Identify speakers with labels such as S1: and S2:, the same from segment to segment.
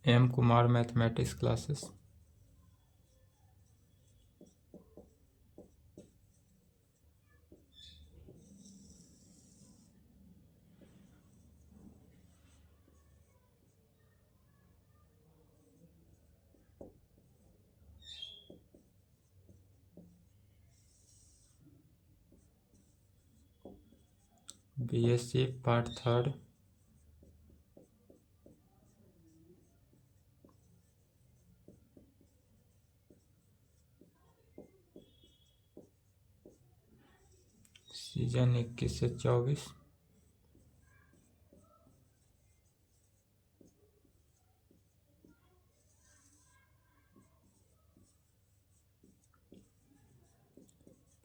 S1: M Kumar mathematics classes. BSc part third. Season 21 से 24।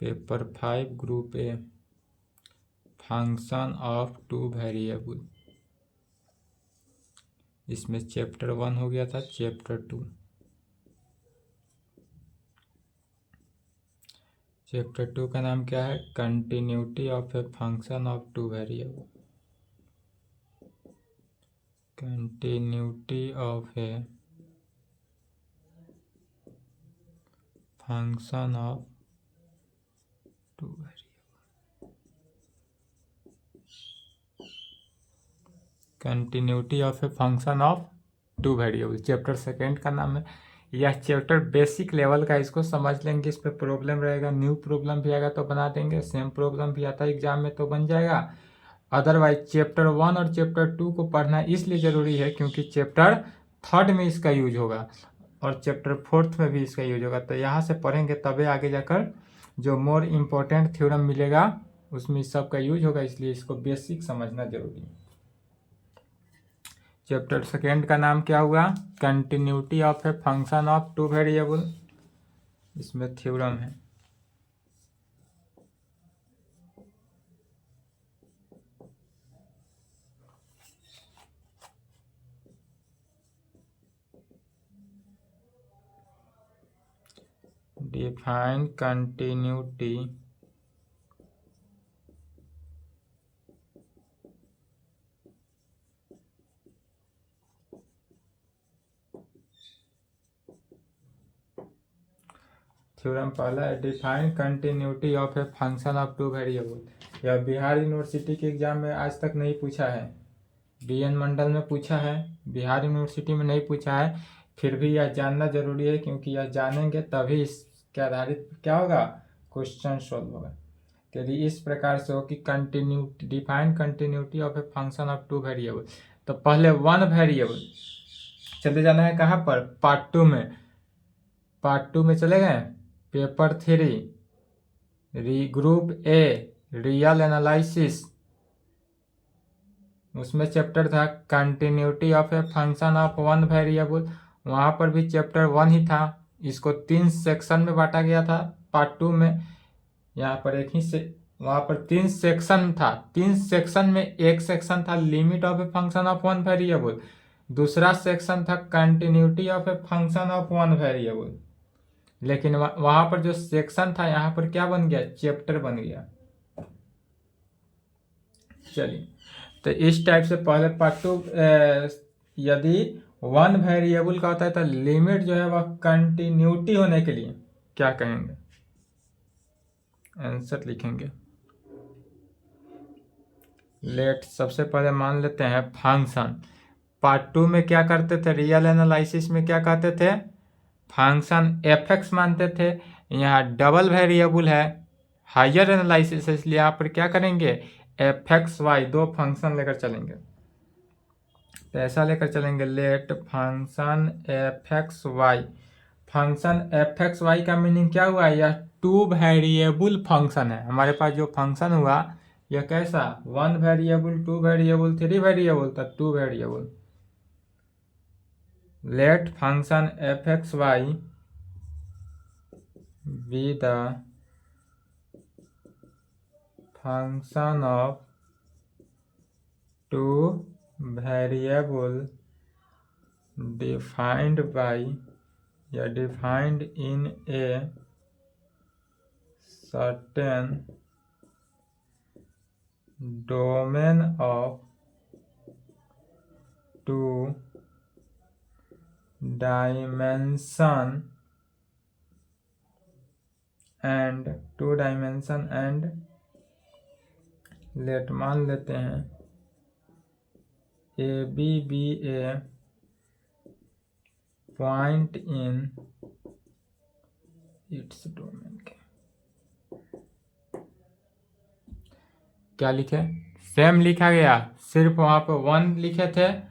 S1: Paper 5 group A, function of two variable. इसमें chapter 1 हो गया था, chapter 2। Chapter 2 का नाम क्या है? Continuity of a function of two variable. Continuity of a function of two variable. Continuity of a function of two variable chapter second का नाम है। यह चैप्टर बेसिक लेवल का, इसको समझ लेंगे। इस पर प्रॉब्लम रहेगा, न्यू प्रॉब्लम भी आएगा तो बना देंगे, सेम प्रॉब्लम भी आता है एग्जाम में तो बन जाएगा। अदरवाइज चैप्टर 1 और चैप्टर 2 को पढ़ना इसलिए ज़रूरी है क्योंकि चैप्टर 3 में इसका यूज होगा और चैप्टर 4 में भी इसका यूज होगा। तो यहाँ से पढ़ेंगे तभी आगे जाकर जो मोर इम्पोर्टेंट थ्योरम मिलेगा उसमें इस सब का यूज होगा, इसलिए इसको बेसिक समझना जरूरी है। चैप्टर सेकेंड का नाम क्या हुआ? Continuity of a function of two variable. इसमें थ्योरम है। डिफाइन कंटिन्यूटी थ्योरम पहला है, define continuity of a function of two variable. यह बिहार यूनिवर्सिटी के एग्जाम में आज तक नहीं पूछा है। BN मंडल में पूछा है, बिहार यूनिवर्सिटी में नहीं पूछा है। फिर भी यह जानना जरूरी है क्योंकि यह जानेंगे तभी इसके आधारित क्या होगा, क्वेश्चन सोल्व होगा। यदि इस प्रकार से हो कि continuity, define continuity of a function of two variable, तो पहले वन वेरिएबल चले जाना है कहाँ पर? पार्ट 2 में। पार्ट 2 में चले गए, paper 3 group a real analysis, उसमें चैप्टर था continuity of a function of one variable. वहाँ पर भी चैप्टर 1 ही था। इसको 3 सेक्शन में बांटा गया था पार्ट 2 में। यहाँ पर एक ही से, वहाँ पर 3 सेक्शन था। 3 सेक्शन में एक सेक्शन था limit of a function of one variable, दूसरा सेक्शन था continuity of a function of one variable. लेकिन वहाँ पर जो सेक्शन था यहाँ पर क्या बन गया? चैप्टर बन गया। चलिए, तो इस टाइप से पहले पार्ट 2, यदि वन वेरिएबल का होता है तो लिमिट जो है वह कंटिन्यूटी होने के लिए क्या कहेंगे? आंसर लिखेंगे। लेट सबसे पहले मान लेते हैं फंक्शन। पार्ट 2 में क्या करते थे? रियल एनालिसिस में क्या कहते थे? फंक्शन f(x) मानते थे। यहाँ डबल वेरिएबल है, हायर एनालिसिस है, इसलिए यहाँ पर क्या करेंगे? f(x,y) दो फंक्शन लेकर चलेंगे। तो ऐसा लेकर चलेंगे, late function f(x,y). Function f(x,y) का मीनिंग क्या हुआ? यह टू वेरिएबल फंक्शन है। हमारे पास जो फंक्शन हुआ यह कैसा? 1 वेरिएबल, 2 वेरिएबल, 3 वेरिएबल, तो 2 variable. Let function f(x,y) be the function of two variable defined by या defined in a certain domain of two dimension and let मान लेते हैं a b a point in its domain के क्या लिखे, same लिखा गया, सिर्फ वहाँ पर 1 लिखे थे,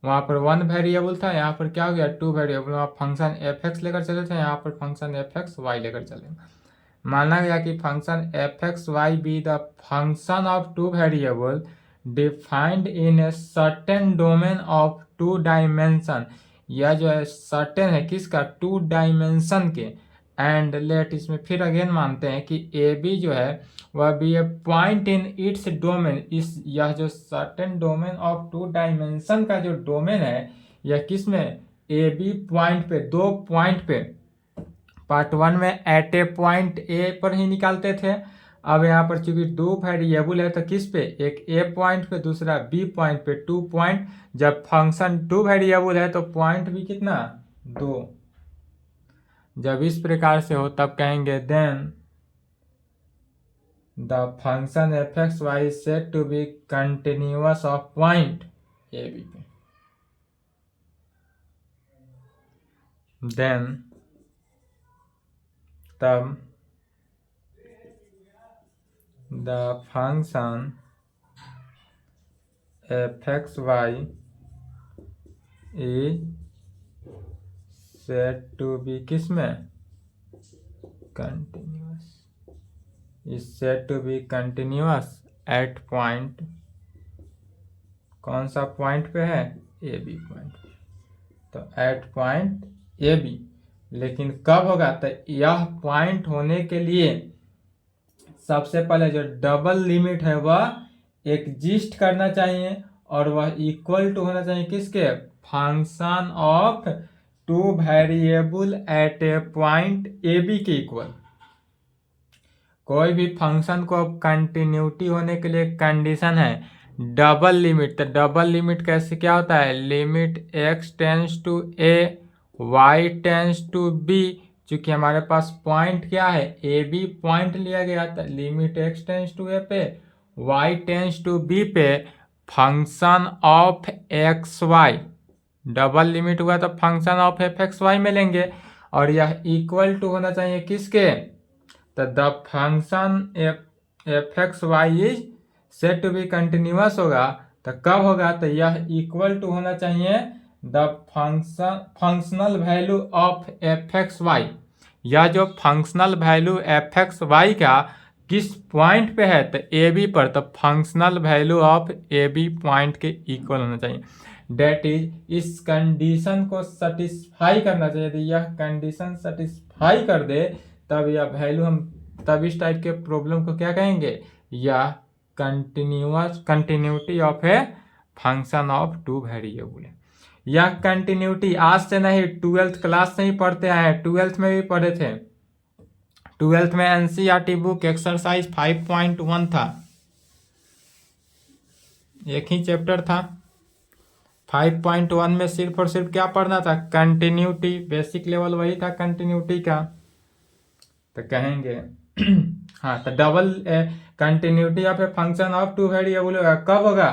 S1: वहाँ पर 1 वेरिएबल था, यहाँ पर क्या हो गया 2 वेरिएबल। वहाँ फंक्शन एफ एक्स लेकर चले थे, यहाँ पर फंक्शन एफ एक्स वाई लेकर चले। माना गया कि function F x y be the function of 2 variable defined in a certain domain of 2 dimension. यह जो है सर्टेन है किसका, 2 डायमेंशन के। एंड लेट, इसमें फिर अगेन मानते हैं कि ए बी जो है वह भी ए पॉइंट इन इट्स डोमेन। इस यह जो सर्टेन डोमेन ऑफ 2 डायमेंशन का जो डोमेन है यह किस में, ए बी पॉइंट पे, 2 पॉइंट पे। पार्ट 1 में एट ए पॉइंट ए पर ही निकालते थे। अब यहाँ पर चूंकि 2 वेरिएबल है तो किस पे, एक ए पॉइंट पे दूसरा बी पॉइंट पे, 2 पॉइंट। जब फंक्शन 2 वेरिएबल है तो पॉइंट भी कितना, 2। जब इस प्रकार से हो तब कहेंगे then the function F x y is said to be continuous of point a b पे। देन तब the function F x y is said to be किस में, continuous, is said to be continuous at point, कौन सा point पे है, ए b point पे। तो एट पॉइंट ए बी, लेकिन कब होगा, तो यह पॉइंट होने के लिए सबसे पहले जो डबल लिमिट है वह एग्जिस्ट करना चाहिए, और वह इक्वल टू होना चाहिए किसके, function of 2 variable at a point a b के इक्वल। कोई भी फंक्शन को अब कंटिन्यूटी होने के लिए कंडीशन है डबल लिमिट। तो डबल लिमिट कैसे क्या होता है, limit x tends to a y tends to b। चूंकि हमारे पास पॉइंट क्या है, ए बी पॉइंट लिया गया था, limit x tends to a पे y टेंस टू b पे function of x y. Double limit हुआ तो function of F x y में लेंगे, और यह इक्वल टू होना चाहिए किसके, तो the function F x y is said to be continuous होगा। तो कब होगा, तो यह इक्वल टू होना चाहिए the functional value of F x y. यह जो functional value f x y का किस पॉइंट पे है, तो ए बी पर। तो functional value of A b point के इक्वल होना चाहिए। डेट इज, इस कंडीशन को सेटिस्फाई करना चाहिए। यदि यह कंडीशन सेटिस्फाई कर दे तब यह वैल्यू, हम तब इस टाइप के प्रॉब्लम को क्या कहेंगे, या continuity of a function of 2 variable है। यह कंटिन्यूटी आज से नहीं, 12th क्लास से ही पढ़ते आए हैं, 12th में भी पढ़े थे। 12th में एनसीईआरटी बुक एक्सरसाइज 5.1 था, एक ही चैप्टर था। 5.1 में सिर्फ और सिर्फ क्या पढ़ना था, कंटिन्यूटी, बेसिक लेवल वही था कंटिन्यूटी का। तो कहेंगे हाँ, तो double continuity of a function of 2 variable होगा, कब होगा,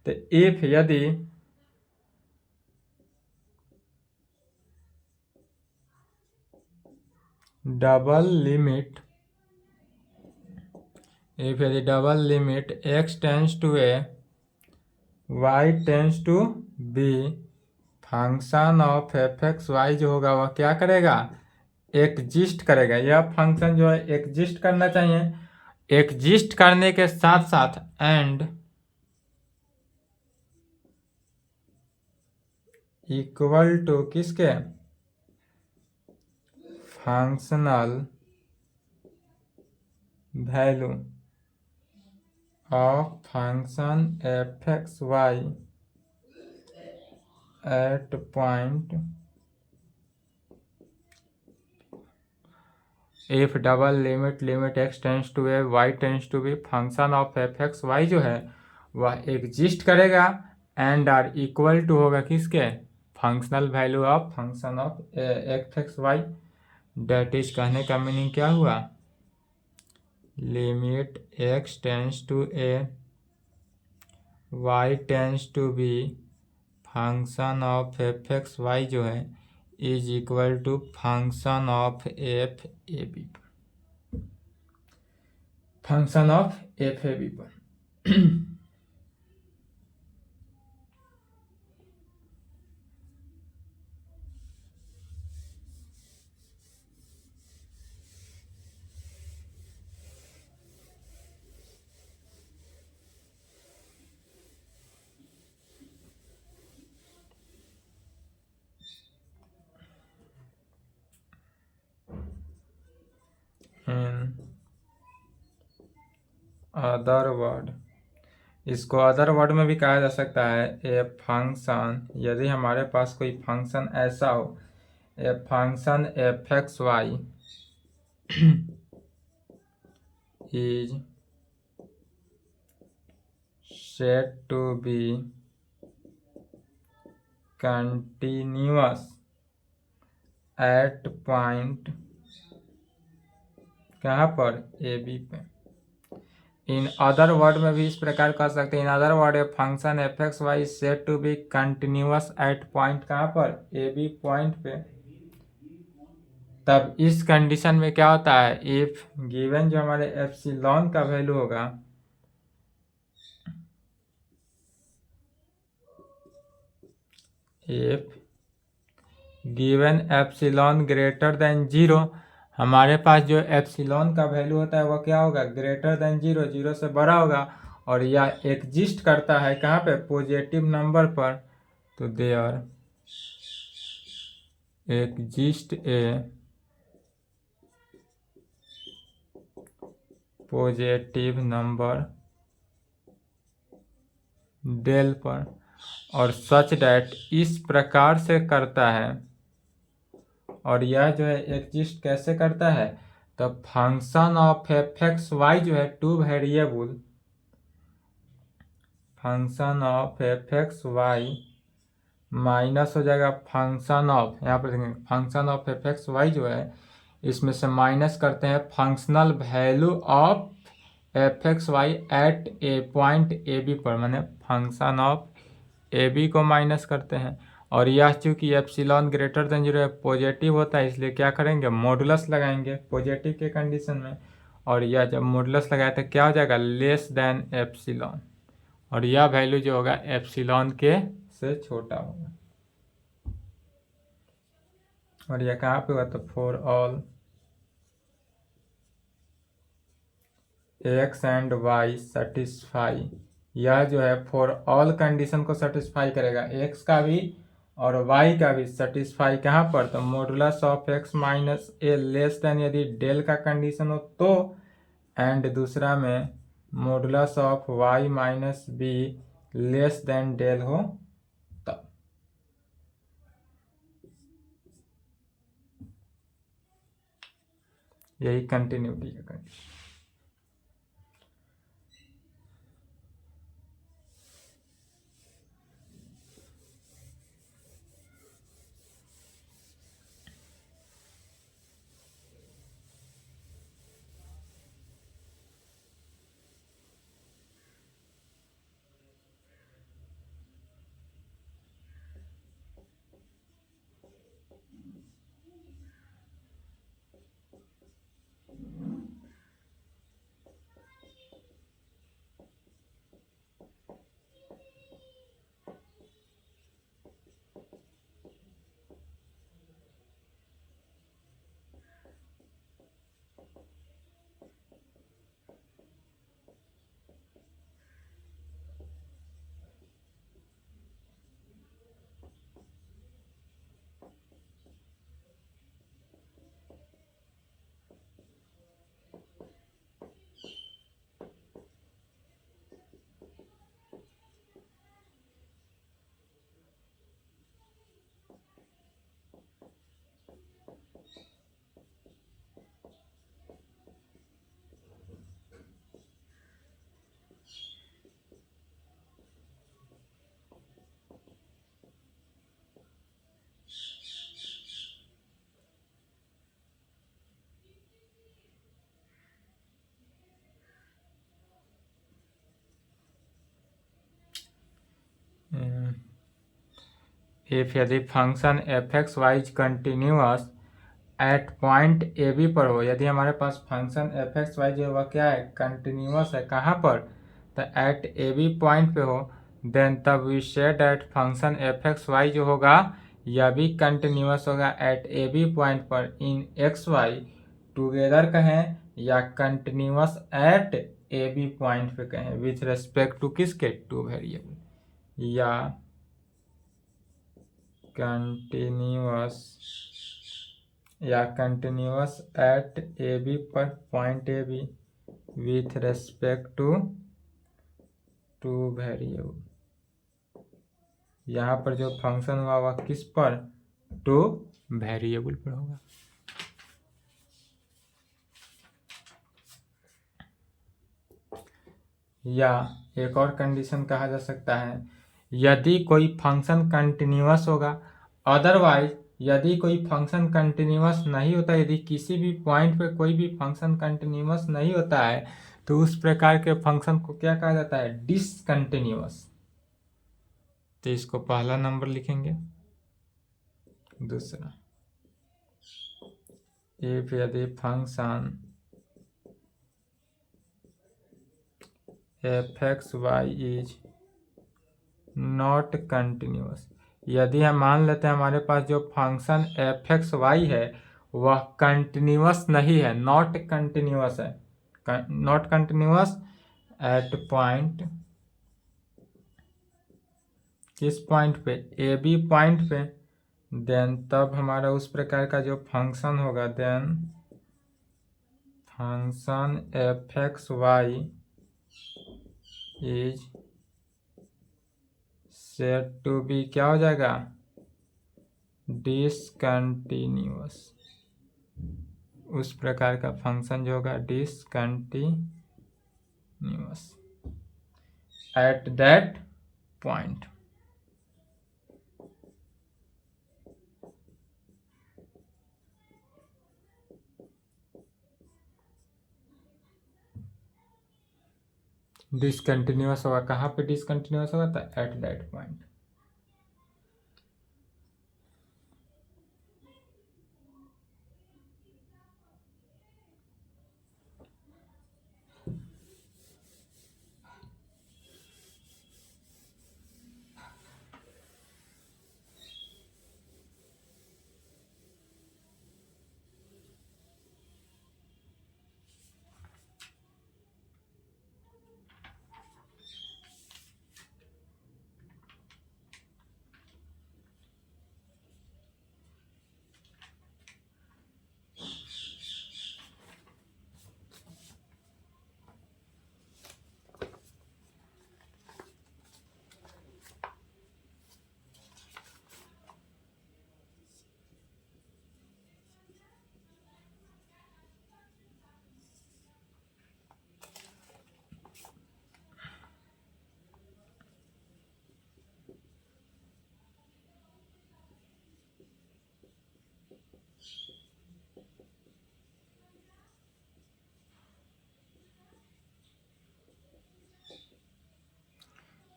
S1: तो इफ, यदि डबल लिमिट, इफ यदि double limit x tends to a y tends to b, function of F x Y जो होगा वह क्या करेगा, एग्जिस्ट करेगा। यह फंक्शन जो है एग्जिस्ट करना चाहिए। एग्जिस्ट करने के साथ साथ एंड इक्वल टू किसके, functional value of function F x Y at point if double limit x tends to a y tends to b, function of F x Y जो है वह एग्जिस्ट करेगा एंड आर इक्वल टू होगा किसके, functional value of function of x x y, that is कहने का meaning क्या हुआ, limit x tends to a y tends to b function of F x Y जो है is equal to function of f a b, function of f a b पर। Other word, इसको other word में भी कहा जा सकता है ए फंक्शन, यदि हमारे पास कोई फंक्शन ऐसा हो, a function F x y is said to be continuous at point कहाँ पर ए बी पे। इन अदर वर्ड में भी इस प्रकार कह सकते हैं, in other word a function F x y is said to be continuous at point कहाँ पर ए बी पॉइंट पे। तब इस कंडीशन में क्या होता है, इफ गिवन जो हमारे एप्सिलॉन का वैल्यू होगा, if given epsilon greater than zero, हमारे पास जो एप्सिलॉन का वैल्यू होता है वो क्या होगा, ग्रेटर देन जीरो, जीरो से बड़ा होगा, और यह एग्जिस्ट करता है कहाँ पे, पॉजिटिव नंबर पर। तो there exist a positive number del पर, और सच डैट इस प्रकार से करता है, और यह जो है एग्जिस्ट कैसे करता है, तो function of F x Y जो है two variable, function of F x Y minus हो जाएगा फंक्शन ऑफ, यहाँ पर देखेंगे function of F x Y जो है इसमें से माइनस करते हैं functional value of F x Y at a point a b पर, माने फंक्शन ऑफ ए बी को माइनस करते हैं। और यह चूंकि epsilon greater than zero positive होता है, इसलिए क्या करेंगे, मॉडुलस लगाएंगे पॉजिटिव के कंडीशन में, और यह जब मॉडुलस लगाए तो क्या हो जाएगा, लेस देन एप्सिलॉन, और यह वैल्यू जो होगा एप्सिलॉन के से छोटा होगा। और यह कहाँ पे हुआ, तो for all x and Y satisfy, यह जो है फॉर ऑल कंडीशन को सेटिस्फाई करेगा, एक्स का भी और वाई का भी सेटिस्फाई कहाँ पर, तो modulus of x minus a less than यदि डेल का कंडीशन हो तो, एंड दूसरा में modulus of Y minus b less than del हो तब। यही कंटिन्यूटी का कंडीशन। इफ यदि function F x y is continuous at point a b पर हो, यदि हमारे पास फंक्शन एफ एक्स वाई जो है वह क्या है, कंटिन्यूअस है, कहाँ पर, तो एट ए बी पॉइंट पे हो, देन तब we said at function F x Y जो होगा यह भी कंटिन्यूअस होगा एट ए बी पॉइंट पर इन एक्स वाई टूगेदर कहें या continuous at a b point पे कहें विथ रेस्पेक्ट टू किसके, टू वेरिएबल, या कंटिन्यूअस एट ए बी पर point a b with respect to variable. यहाँ पर जो फंक्शन हुआ वह किस पर, टू वेरिएबल पर होगा। या एक और कंडीशन कहा जा सकता है, यदि कोई फंक्शन कंटिन्यूअस होगा, अदरवाइज यदि कोई फंक्शन कंटिन्यूअस नहीं होता, यदि किसी भी पॉइंट पे कोई भी फंक्शन कंटिन्यूअस नहीं होता है तो उस प्रकार के फंक्शन को क्या कहा जाता है, डिसकंटिन्यूअस। तो इसको पहला नंबर लिखेंगे। दूसरा, इफ यदि function F x y is not continuous, यदि हम मान लेते हैं हमारे पास जो फंक्शन एफ एक्स वाई है वह कंटिन्यूअस नहीं है, नॉट कंटिन्यूअस है, नॉट कंटिन्यूअस एट पॉइंट, किस पॉइंट पे, ए बी पॉइंट पे, देन तब हमारा उस प्रकार का जो फंक्शन होगा, then function F x y is said to be क्या हो जाएगा, डिसकंटिन्यूअस। उस प्रकार का फंक्शन जो होगा discontinuous at that point. Discontinuous होगा कहाँ पे, डिसकंटिन्यूअस होगा तो at that point.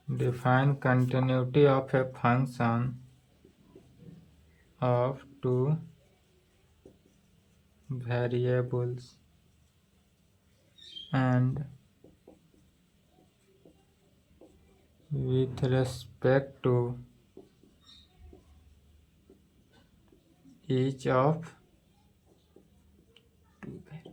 S1: Define continuity of a function of two variables and with respect to each of two variables.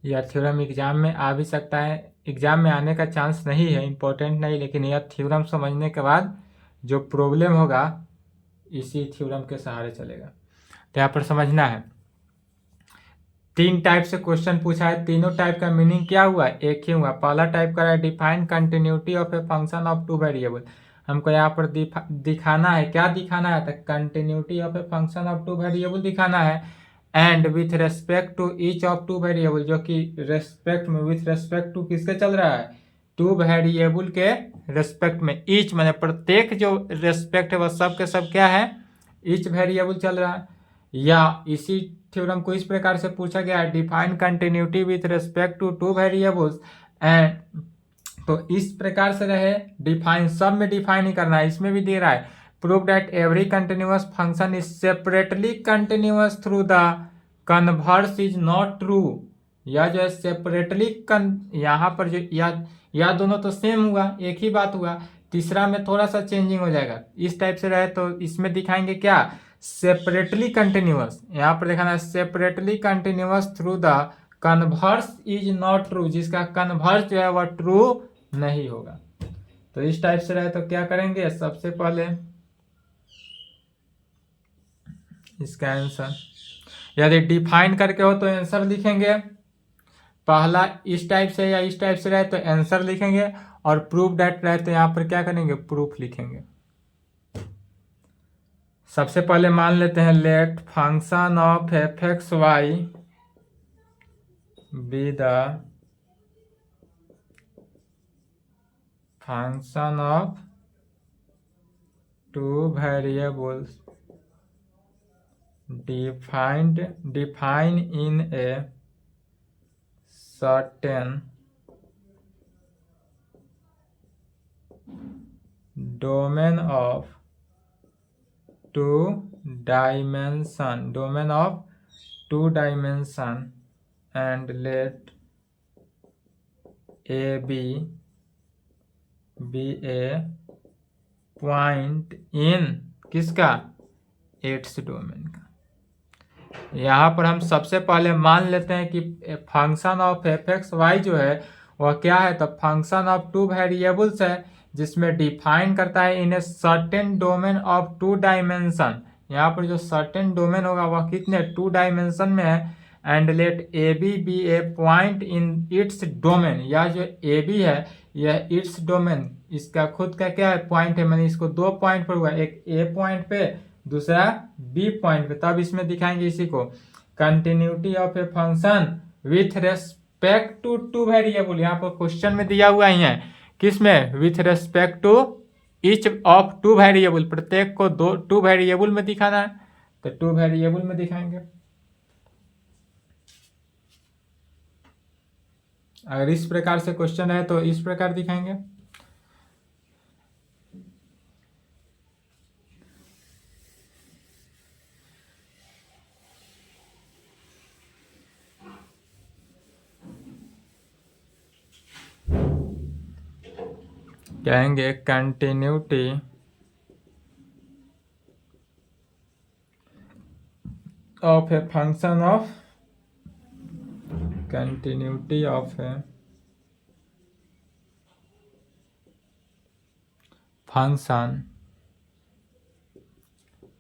S1: यह थ्योरम एग्जाम में आ भी सकता है, एग्जाम में आने का चांस नहीं है, इम्पोर्टेंट नहीं, लेकिन यह थ्योरम समझने के बाद जो प्रॉब्लम होगा इसी थ्योरम के सहारे चलेगा। तो यहाँ पर समझना है 3 टाइप से क्वेश्चन पूछा है, तीनों टाइप का मीनिंग क्या हुआ, एक ही हुआ। पहला टाइप का है define continuity of a function of 2 variable. हमको यहाँ पर दिखाना है, क्या दिखाना है, तो continuity of a function of 2 variable दिखाना है, and with respect to each of 2 variable, जो कि रेस्पेक्ट में, विथ रेस्पेक्ट टू किसके चल रहा है, 2 वेरिएबल के रेस्पेक्ट में। ईच मैंने प्रत्येक जो रेस्पेक्ट है वह सब के सब क्या है, ईच वेरिएबल चल रहा है। या इसी थ्योरम को इस प्रकार से पूछा गया है, define continuity with respect to 2 variables and, तो इस प्रकार से रहे, डिफाइन सब में डिफाइन ही करना है, इसमें भी दे रहा है, prove that every continuous function is separately continuous through the converse is not true. या जो है सेपरेटली यहाँ पर जो या दोनों तो सेम हुआ, एक ही बात हुआ, तीसरा में थोड़ा सा चेंजिंग हो जाएगा। इस टाइप से रहे तो इसमें दिखाएंगे क्या, सेपरेटली कंटिन्यूअस, यहाँ पर दिखाना है separately continuous through the converse is not true, जिसका कन्वर्स जो है वह ट्रू नहीं होगा। तो इस टाइप से रहे तो क्या करेंगे, सबसे पहले इसका आंसर, यदि डिफाइन करके हो तो आंसर लिखेंगे, पहला इस टाइप से या इस टाइप से रहे तो आंसर लिखेंगे, और प्रूफ दैट रहे तो यहाँ पर क्या करेंगे, प्रूफ लिखेंगे। सबसे पहले मान लेते हैं let function of F x y be the function of 2 variables define in a certain domain of 2 dimension and let a be a point in किसका, its डोमेन का। यहाँ पर हम सबसे पहले मान लेते हैं कि function of F x Y जो है वह क्या है, तो फंक्शन ऑफ 2 वेरिएबल्स है, जिसमें डिफाइन करता है in a certain domain of 2 dimension. यहाँ पर जो सर्टेन डोमेन होगा वह कितने, 2 डायमेंशन में है, and let a b a point in its domain. यह जो ए बी है यह इट्स डोमेन, इसका खुद का क्या है, पॉइंट है, मैंने इसको 2 पॉइंट पर हुआ, एक ए पॉइंट पे दूसरा बी पॉइंट पे, तब इसमें दिखाएंगे इसी को continuity of a function with respect to 2 variable. यहाँ पर क्वेश्चन में दिया हुआ ही है, किसमें, with respect to each of 2 variable, प्रत्येक को 2 वेरिएबल में दिखाना है, तो 2 वेरिएबल में दिखाएंगे। अगर इस प्रकार से क्वेश्चन है तो इस प्रकार दिखाएंगे। कहेंगे continuity of a function of continuity of a function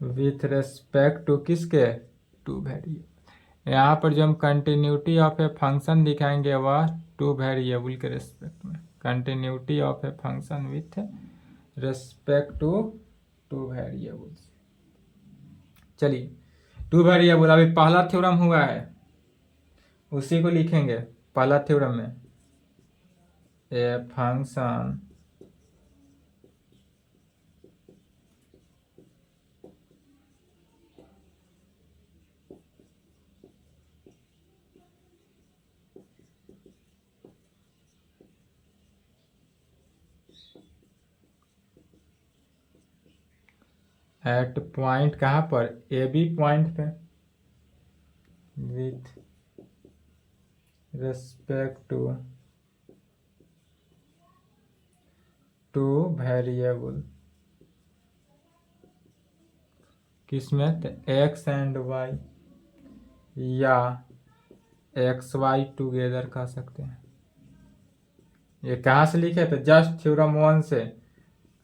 S1: with respect to किसके, 2 वेरिएबल। यहाँ पर जो हम कंटिन्यूटी ऑफ ए फंक्शन दिखाएंगे वह 2 वेरिएबल के रेस्पेक्ट में, continuity of a function with respect to 2 variables. चलिए 2 वेरिएबल, अभी पहला थ्योरम हुआ है उसी को लिखेंगे, पहला थ्योरम में ए फंक्शन एट पॉइंट कहाँ पर, ए बी पॉइंट पे, विथ रेस्पेक्ट टू वेरिएबल, किसमें, तो एक्स एंड वाई, या एक्स वाई टूगेदर कह सकते हैं। ये कहाँ से लिखे? तो जस्ट थ्योरम 1 से।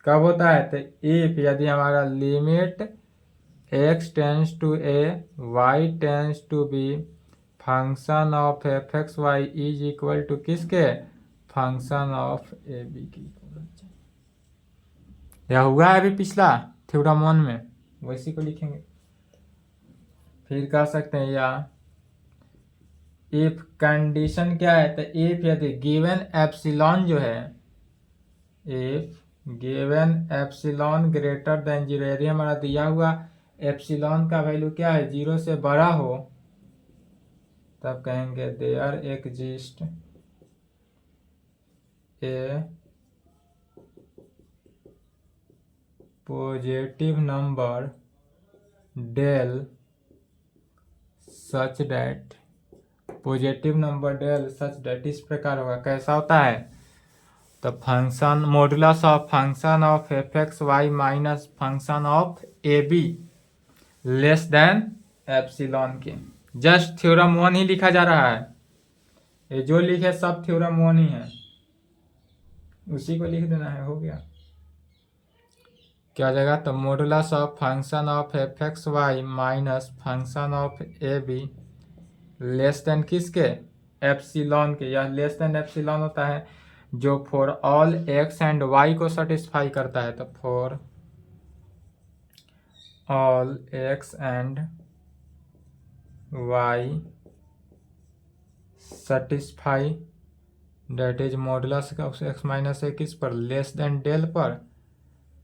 S1: कब होता है? तो इफ यदि हमारा limit x tends to a y tends to b function of F x y is equal to किसके? फंक्शन ऑफ ए बी की इक्वल। यह हुआ है अभी पिछला थ्योरम 1 में, वैसी को लिखेंगे। फिर कह सकते हैं या इफ कंडीशन क्या है? तो इफ यदि गिवन एप्सिलॉन जो है, if given epsilon greater than 0, यदि हमारा दिया हुआ एप्सिलॉन का वैल्यू क्या है? 0 से बड़ा हो, तब कहेंगे there exist a positive number del such that, positive number del such that इस प्रकार होगा। कैसा होता है? तो function modulus of function of F x Y minus function of A B less than epsilon के। जस्ट थ्योरम 1 ही लिखा जा रहा है। ये जो लिखे सब थ्योरम 1 ही है, उसी को लिख देना है, हो गया। क्या हो जाएगा? तो modulus of function of F x Y minus function of A B less than किसके? एप्सिलॉन के। यह लेस देन एप्सिलॉन होता है जो for all x and Y को सेटिस्फाई करता है। तो for all x and Y satisfy that is modulus of x minus A किस पर? लेस देन डेल पर,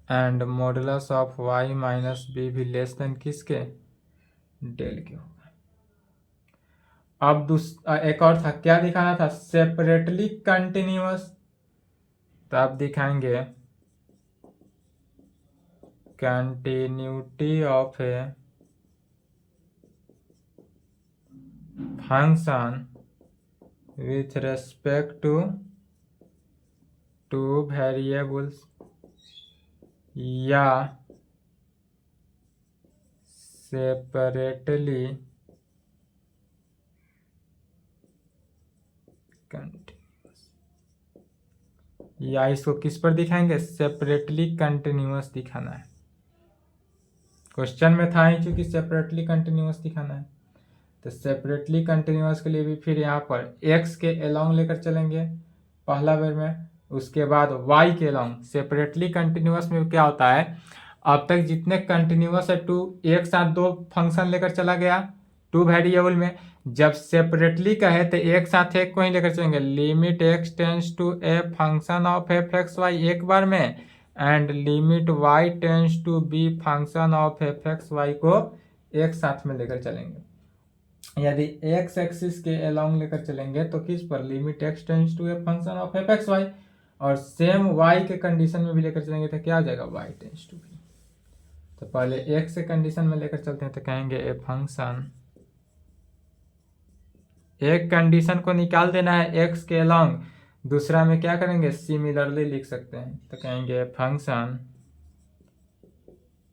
S1: and modulus of Y minus B भी लेस देन किसके? डेल के होगा। अब एक और था, क्या दिखाना था? Separately continuous. तो आप दिखाएंगे continuity of a function with respect to two variables या सेपरेटली कंटिन्यूअस, या इसको किस पर दिखाएंगे? सेपरेटली कंटिन्यूअस दिखाना है। क्वेश्चन में था ही चूंकि सेपरेटली कंटिन्यूअस दिखाना है, तो सेपरेटली कंटिन्यूअस के लिए भी फिर यहाँ पर x के अलोंग लेकर चलेंगे पहला बार में, उसके बाद y के अलोंग। सेपरेटली कंटिन्यूअस में क्या होता है? अब तक जितने कंटिन्यूअस है टू, एक साथ दो फंक्शन लेकर चला गया टू वेरिएबल में। जब सेपरेटली कहे तो एक साथ एक को ही लेकर चलेंगे। Limit x tends to a function of F x y एक बार में, and limit y tends to b function of F x y को एक साथ में लेकर चलेंगे। यदि x एक्सिस के अलोंग लेकर चलेंगे तो किस पर? Limit x tends to a function of F x y, और सेम y के कंडीशन में भी लेकर चलेंगे तो क्या आ जाएगा? y tends to b. तो पहले x के कंडीशन में लेकर चलते हैं तो कहेंगे ए फंक्शन, एक कंडीशन को निकाल देना है x के अलोंग, दूसरा में क्या करेंगे? सिमिलरली लिख सकते हैं। तो कहेंगे function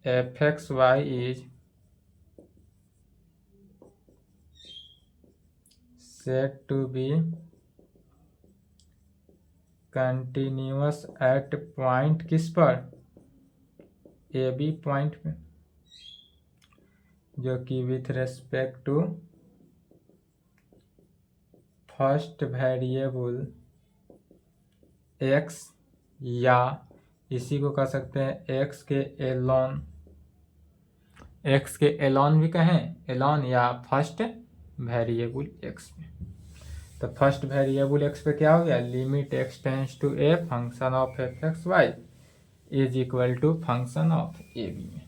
S1: F x y is said to be continuous at point किस पर? ए बी पॉइंट में, जो कि with respect to first variable x, या इसी को कह सकते हैं x के एलॉन, x के एलॉन भी कहें, एलॉन या फर्स्ट वेरिएबल x में। तो फर्स्ट वेरिएबल x पे क्या हो गया? Limit x tends to a function of F x y is equal to function of A b में।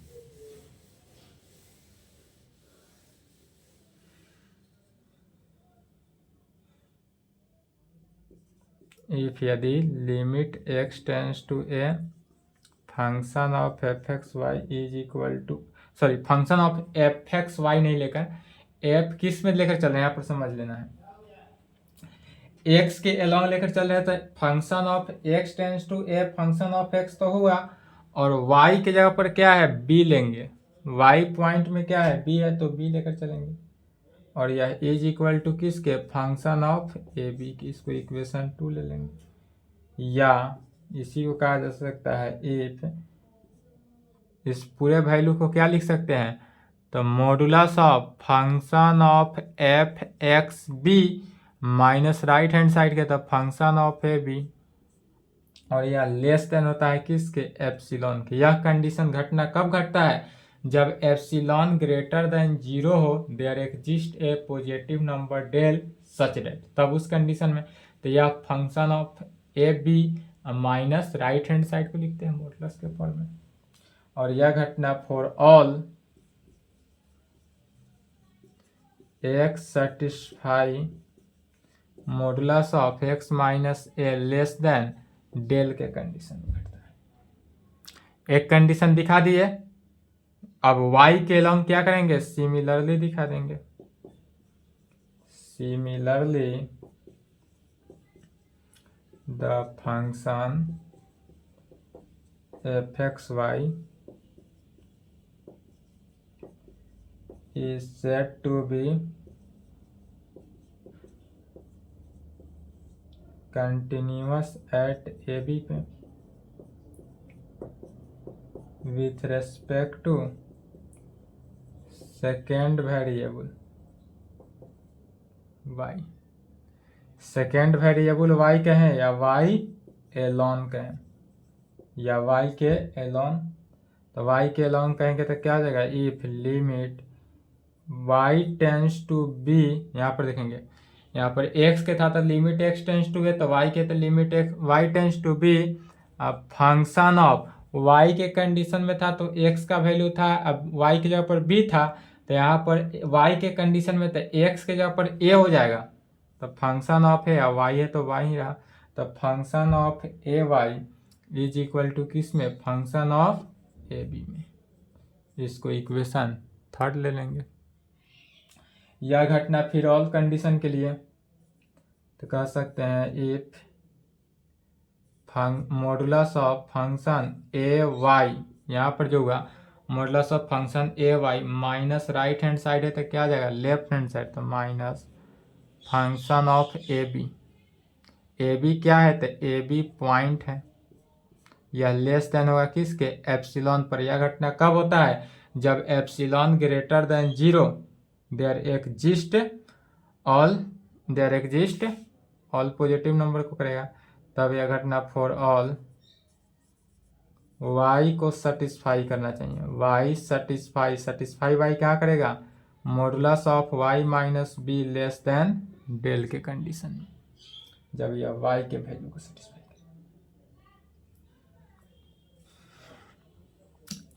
S1: इफ यदि limit x tends to a function of F x y is equal to, sorry function of F x y नहीं लेकर F किस में लेकर चल रहे हैं, यहाँ पर समझ लेना है। x के अलोंग लेकर चल रहे हैं तो function of x tends to a function of x तो हुआ, और y के जगह पर क्या है? b लेंगे। y पॉइंट में क्या है? b है, तो b लेकर चलेंगे। और यह इज इक्वल टू किसके, फंक्शन ऑफ ए बी की। इसको इक्वेशन 2 ले लेंगे, या इसी को कहा जा सकता है इफ, इस पूरे वैल्यू को क्या लिख सकते हैं, तो modulus of function of F x b minus right hand side के तो फंक्शन ऑफ ए बी, और यह लेस देन होता है किसके, एप्सिलॉन के। यह कंडीशन घटना कब घटता है, जब एप्सिलॉन ग्रेटर देन 0 हो, there exist a positive number del such that, तब उस कंडीशन में तो यह function of A b minus right hand side को लिखते हैं मॉडुलस के फॉर्म में। और यह घटना for all x satisfy modulus of x minus a less than del के कंडीशन में घटता है। एक कंडीशन दिखा दिए, अब y के लॉन्ग क्या करेंगे, सिमिलरली दिखा देंगे। Similarly the function F x y is said to be continuous at AB पे with respect to second variable y। Second variable y कहें या y एलॉन कहें, या y के एलॉन, तो y के एलॉन कहेंगे तो क्या हो जाएगा, if limit y tends to b, यहाँ पर देखेंगे यहाँ पर x के था तो limit x tends to a, तो y के तो limit y tends to b। अब फंक्शन ऑफ y के कंडीशन में था तो x का वैल्यू था, अब y की जगह पर b था, तो यहाँ पर y के कंडीशन में तो x के जगह पर a हो जाएगा, तो फंक्शन ऑफ है y है तो y ही रहा, तो function of a y is equal to किस में, फंक्शन ऑफ ए बी में। इसको इक्वेशन 3 ले लेंगे। यह घटना फिर ऑल कंडीशन के लिए तो कह सकते हैं if modulus of function a y, यहाँ पर जो होगा modulus of function a y minus right hand side है तो क्या आ जाएगा, लेफ्ट हैंड साइड, तो minus function of A b. A b क्या है, तो ए बी पॉइंट है, यह लेस देन होगा किसके, एप्सिलॉन पर। यह घटना कब होता है, जब epsilon greater than 0, there exist all positive number को करेगा, तब यह घटना फॉर ऑल y को सेटिस्फाई करना चाहिए। y सेटिस्फाई y क्या करेगा, modulus of y minus b less than del के कंडीशन में, जब यह y के वैल्यू को सेटिस्फाई करेगा।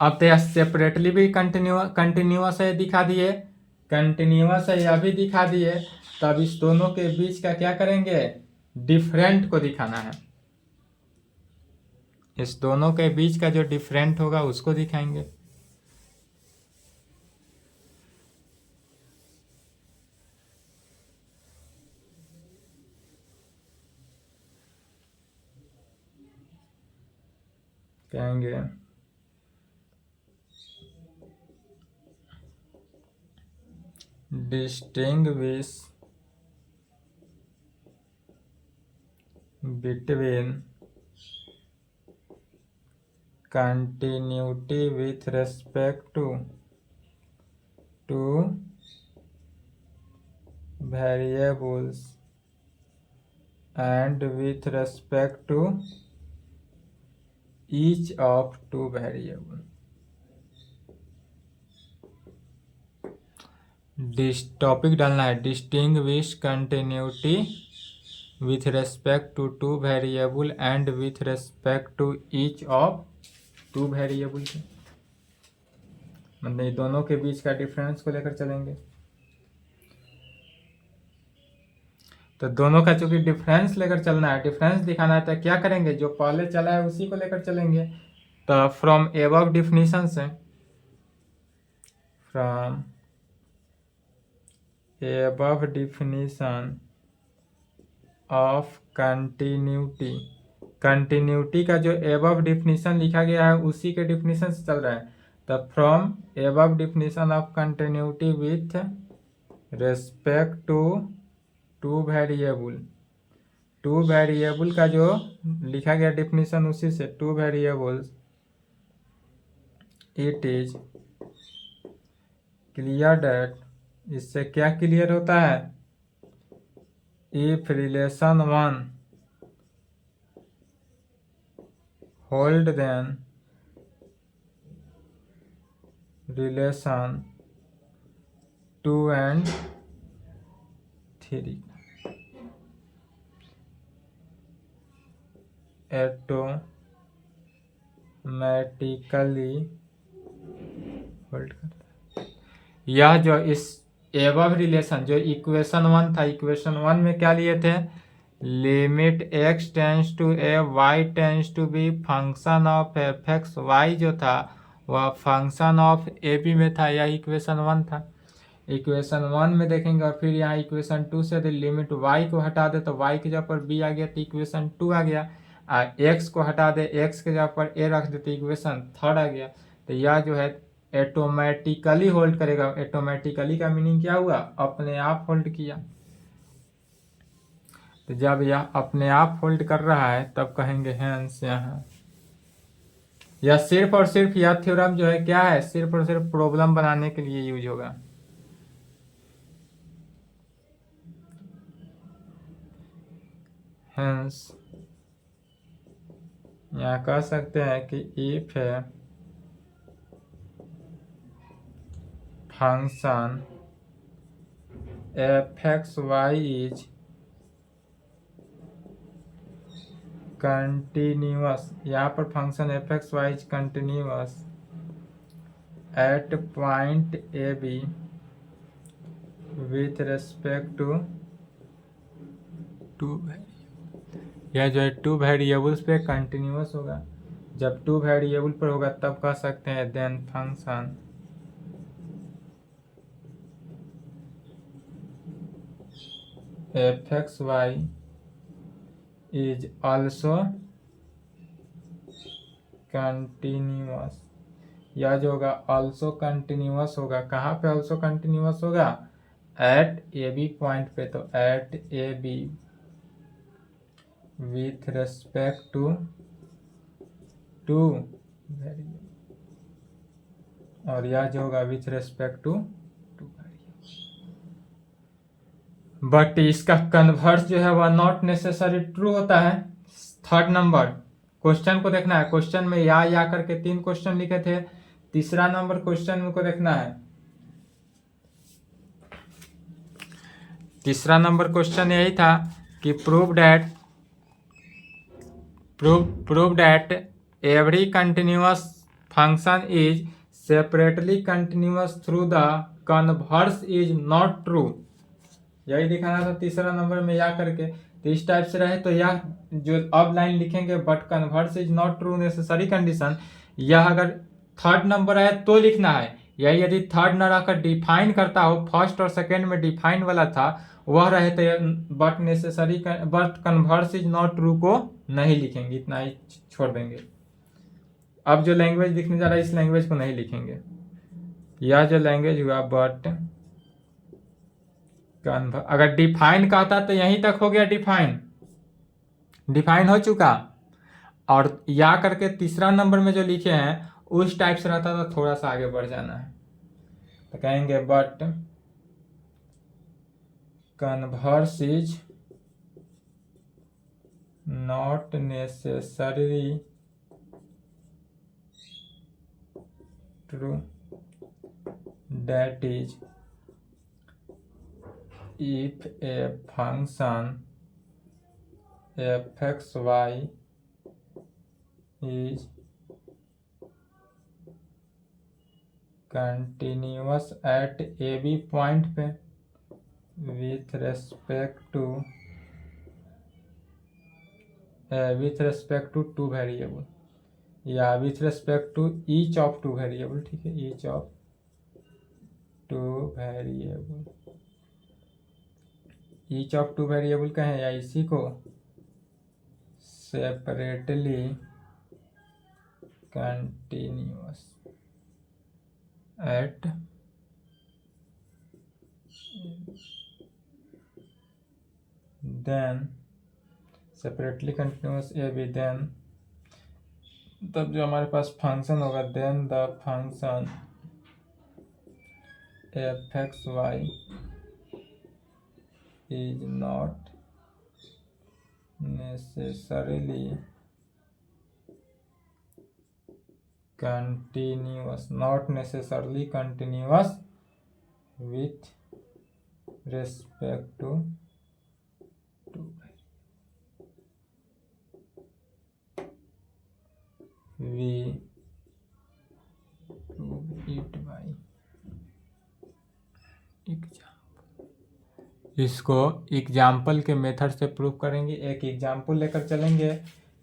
S1: अब तो यह सेपरेटली भी कंटिन्यूअस है दिखा दिए, कंटिन्यूअस है यह भी दिखा दिए, तब इस दोनों के बीच का क्या करेंगे, डिफरेंट को दिखाना है। इस दोनों के बीच का जो डिफरेंट होगा उसको दिखाएंगे। कहेंगे distinguish between continuity with respect to variables and with respect to each of two variable। Topic डालना है distinguish continuity with respect to two variable and with respect to each of two variable के, मतलब दोनों के बीच का difference को लेकर चलेंगे। तो दोनों का चूंकि डिफरेंस लेकर चलना है, डिफरेंस दिखाना है, तो क्या करेंगे, जो पहले चला है उसी को लेकर चलेंगे। तो फ्रॉम एबव डिफिनीशन से, from above definition of continuity, continuity का जो एबव डिफिनीशन लिखा गया है उसी के डिफिनीशन से चल रहा है। तो from above definition of continuity with respect to two variable. Two variable का जो लिखा गया डिफिनीशन उसी से, two variables it is clear that, इससे क्या क्लियर होता है, if relation one hold then relation two and three automatically hold करता है। यह जो इस एबव रिलेशन जो इक्वेशन वन था, इक्वेशन वन में क्या लिए थे, limit x tends to a y tends to b function of F x Y जो था वह फंक्शन ऑफ ए बी में था, यह इक्वेशन वन था। इक्वेशन वन में देखेंगे और फिर यहाँ इक्वेशन टू से यदि लिमिट y को हटा दे तो y की जगह पर b आ गया तो इक्वेशन टू आ गया, x को हटा दे x के जगह पर a रख दे तो इक्वेशन थर्ड आ गया। तो यह जो है ऑटोमेटिकली होल्ड करेगा। ऑटोमेटिकली का मीनिंग क्या हुआ, अपने आप होल्ड किया। तो जब यह अपने आप होल्ड कर रहा है तब कहेंगे हेंस यहाँ। यह सिर्फ और सिर्फ यह थ्योरम जो है क्या है, सिर्फ और सिर्फ प्रॉब्लम बनाने के लिए यूज होगा। हेंस यहाँ कह सकते हैं कि इफ है function F x y is continuous, यहाँ पर function F x y is continuous at point a b with respect to two, यह जो है टू वेरिएबल्स पे कंटिन्यूअस होगा। जब टू वेरिएबल पर होगा तब कह सकते हैं then function F x y is also continuous. यह जो होगा ऑल्सो कंटिन्यूअस होगा, कहाँ पे ऑल्सो कंटिन्यूअस होगा, एट ए बी पॉइंट पे। तो at a b with respect to two variable, और यह जो होगा with respect to two variable. But इसका कन्वर्स जो है वह नॉट नेसेसरी ट्रू होता है। थर्ड नंबर क्वेश्चन को देखना है, क्वेश्चन में या करके तीन क्वेश्चन लिखे थे, तीसरा नंबर क्वेश्चन को देखना है। तीसरा नंबर क्वेश्चन यही था कि prove that every continuous function is separately continuous through the converse is not true. यही दिखाना था तीसरा नंबर में या करके। तो इस टाइप से रहे तो यह जो अब लाइन लिखेंगे but converse is not true necessary condition, यह अगर थर्ड नंबर आए तो लिखना है। यही यदि थर्ड न रहकर डिफाइन करता हो, फर्स्ट और सेकेंड में डिफाइन वाला था वह रहे तो but necessary but converse is not true को नहीं लिखेंगे, इतना ही छोड़ देंगे। अब जो लैंग्वेज लिखने जा रहा है इस लैंग्वेज को नहीं लिखेंगे। यह जो लैंग्वेज हुआ बट अगर डिफाइन कहता तो यहीं तक हो गया, डिफाइन हो चुका। और या करके तीसरा नंबर में जो लिखे हैं उस टाइप से रहता तो थोड़ा सा आगे बढ़ जाना है। तो कहेंगे but converse is not necessary true, that is if a function fxy is continuous at ab point पे with respect to two variable या with respect to each of two variable, ठीक है, each of two variable, each of two variable कहें या इसी को separately continuous at then separately continuous a b, then तब जो हमारे पास फंक्शन होगा then the function F x y is not necessarily continuous, not necessarily continuous with respect to we prove it by example। इसको example के method से prove करेंगे। एक एग्जाम्पल लेकर चलेंगे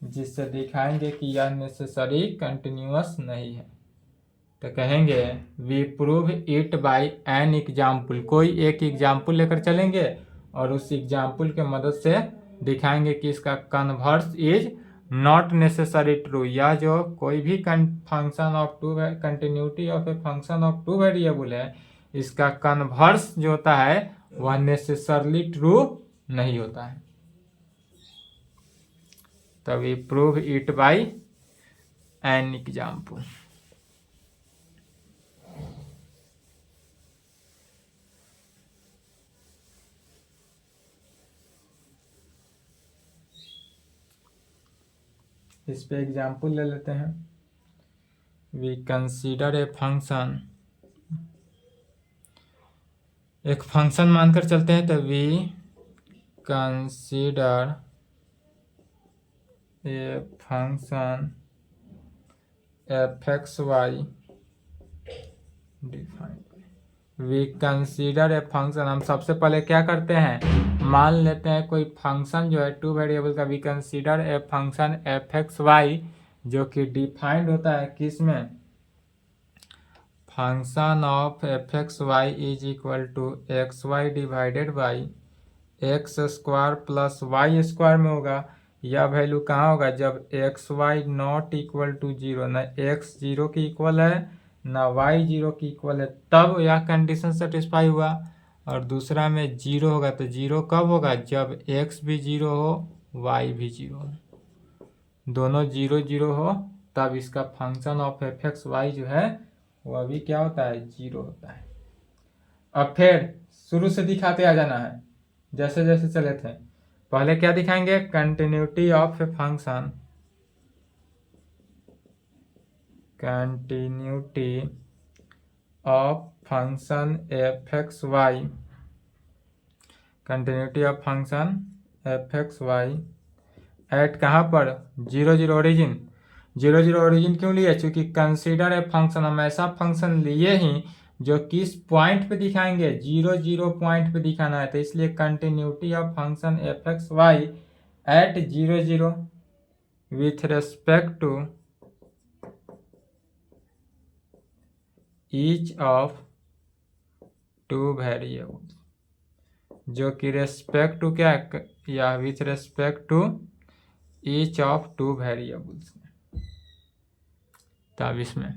S1: जिससे दिखाएंगे कि यह नेसेसरी कंटिन्यूअस नहीं है। तो कहेंगे we prove it by an example. कोई एक एग्जाम्पल लेकर चलेंगे और उस एग्जाम्पल के मदद से दिखाएंगे कि इसका converse is not necessary true. या जो कोई भी function of two continuity of a function of two variable है, इसका कन्वर्स जो होता है वह नेसेसरली ट्रू नहीं होता है। तो we prove it by an example. इस पे एग्जाम्पल ले लेते हैं। वी कंसीडर ए फंक्शन, एक फंक्शन मानकर चलते हैं। तो we consider a function F x y defined. We consider a function, हम सबसे पहले क्या करते हैं, मान लेते हैं कोई फंक्शन जो है टू वेरिएबल का। We consider a function F x Y जो कि डिफाइंड होता है किस में, function of F x y is equal to x y divided by x square plus y square में होगा। यह वैल्यू कहाँ होगा, जब x y not equal to zero, न एक्स जीरो की इक्वल है ना वाई जीरो की इक्वल है, तब यह कंडीशन सेटिस्फाई हुआ। और दूसरा में जीरो होगा, तो जीरो कब होगा, जब एक्स भी जीरो हो वाई भी जीरो हो, दोनों जीरो जीरो हो, तब इसका function of F x Y जो है वह भी क्या होता है, जीरो होता है। अब फिर शुरू से दिखाते आ जाना है जैसे जैसे चले थे। पहले क्या दिखाएंगे, continuity of a function, continuity of function F x y, continuity of function F x Y at कहाँ पर, zero zero origin. Zero zero origin क्यों लिए, क्योंकि कंसीडर ए फंक्शन, हम ऐसा फंक्शन लिए ही जो किस पॉइंट पे दिखाएंगे, जीरो जीरो पॉइंट पे दिखाना है। तो इसलिए continuity of function F x Y at zero zero with respect to each of two variables, जो कि रेस्पेक्ट टू क्या है, या with respect to each of two variables. तब इसमें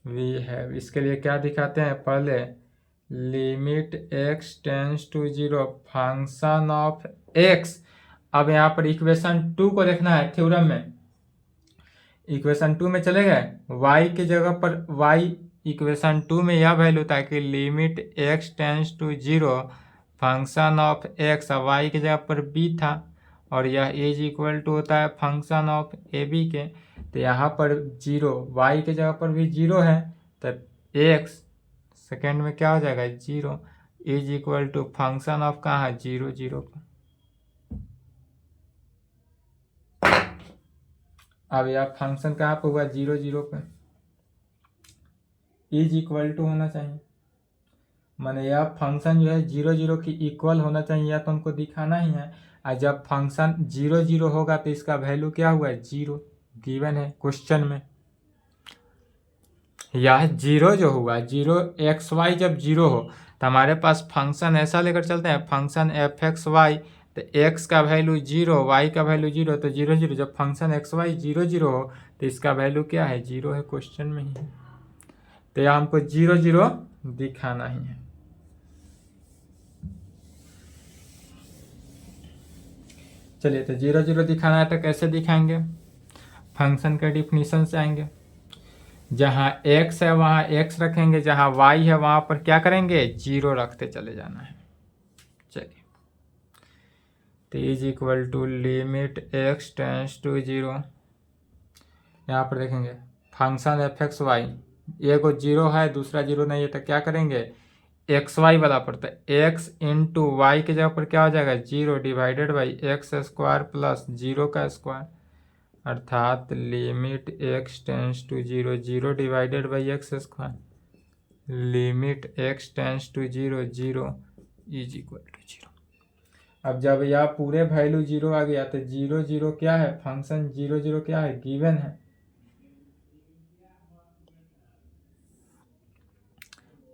S1: वी हैव, इसके लिए क्या दिखाते हैं, पहले limit x tends to zero function of x. अब यहाँ पर इक्वेशन 2 को देखना है थ्योरम में। इक्वेशन 2 में चले गए, y के जगह पर y, इक्वेशन 2 में यह वैल्यू था कि limit x tends to zero function of x, y के जगह पर b था, और यह इज इक्वल टू होता है फंक्शन ऑफ ए बी के। तो यहाँ पर जीरो, y के जगह पर भी जीरो है, तो x सेकेंड में क्या हो जाएगा, zero, is equal to function of कहाँ है, जीरो जीरो पर। अब यह फंक्शन कहाँ पर हुआ, जीरो जीरो पे, इज इक्वल टू होना चाहिए, माने यह फंक्शन जो है जीरो जीरो की इक्वल होना चाहिए, या तो हमको दिखाना ही है। और जब फंक्शन जीरो जीरो होगा तो इसका वैल्यू क्या हुआ है, जीरो, गिवन है क्वेश्चन में। यह जीरो जो हुआ, जीरो एक्स वाई जब जीरो हो तो हमारे पास फंक्शन ऐसा लेकर चलते हैं, फंक्शन एफ एक्स वाई, तो एक्स का वैल्यू जीरो, वाई का वैल्यू जीरो, तो जीरो जीरो, जब function x y zero zero हो तो इसका वैल्यू क्या है, जीरो है, क्वेश्चन में ही है। तो यह हमको जीरो जीरो दिखाना ही है। चलिए, तो 0 0 दिखाना है तो कैसे दिखाएंगे? फंक्शन के डिफिनीशन से आएंगे। जहाँ x है वहाँ x रखेंगे, जहाँ y है वहाँ पर क्या करेंगे? 0 रखते चले जाना है। चलिए, तो is equal to limit x tends to 0। यहाँ पर देखेंगे फंक्शन एफ एक्स वाई, एक 0 है दूसरा 0 नहीं है, तो क्या करेंगे? एक्स वाई वाला पड़ता है, एक्स इंटू वाई के जगह पर क्या हो जाएगा? 0 divided by x square plus 0 का स्क्वायर, अर्थात limit x tends to 0, 0 divided by x square, limit x tends to 0, 0 is equal to 0। अब जब यह पूरे वैल्यू 0 आ गया तो 0 0 क्या है? फंक्शन 0 0 क्या है? गिवन है।